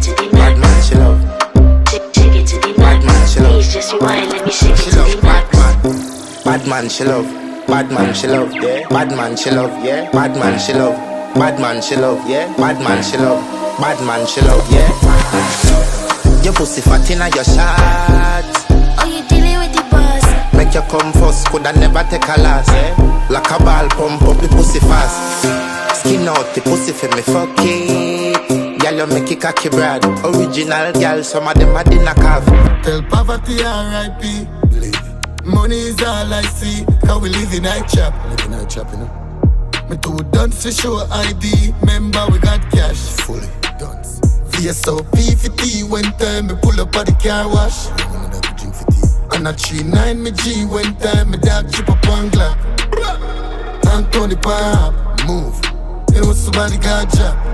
it to the Bad max. man, she love. Shake it to the Bad max. man, she love. Please just rewind, let me shake it She to love the bad max. man. Bad man, she love. Bad man, she love. Yeah. Bad man, she love. Yeah. Bad man, she love. Bad man, she love. Yeah. Bad man, she love. Bad man, she love. Yeah. Your pussy fat inna your shot. Oh, you dealing with the boss? Make you come first, coulda never take a loss. Yeah. Like a ball, pump up the pussy fast. Skin out the pussy for me fuck it. Girl, you make it cocky brad. Original girl, some of them a dinner calf. Tell poverty R.I.P. Money is all I see. Cause we live in high chop. You know. Me too dance for sure ID. Remember we got cash. Fully dance. VSOP 50 when time me pull up at the car wash. And a 3-9 me G when time me dog chip up on Glock. Anthony Pop, move. It was somebody got job.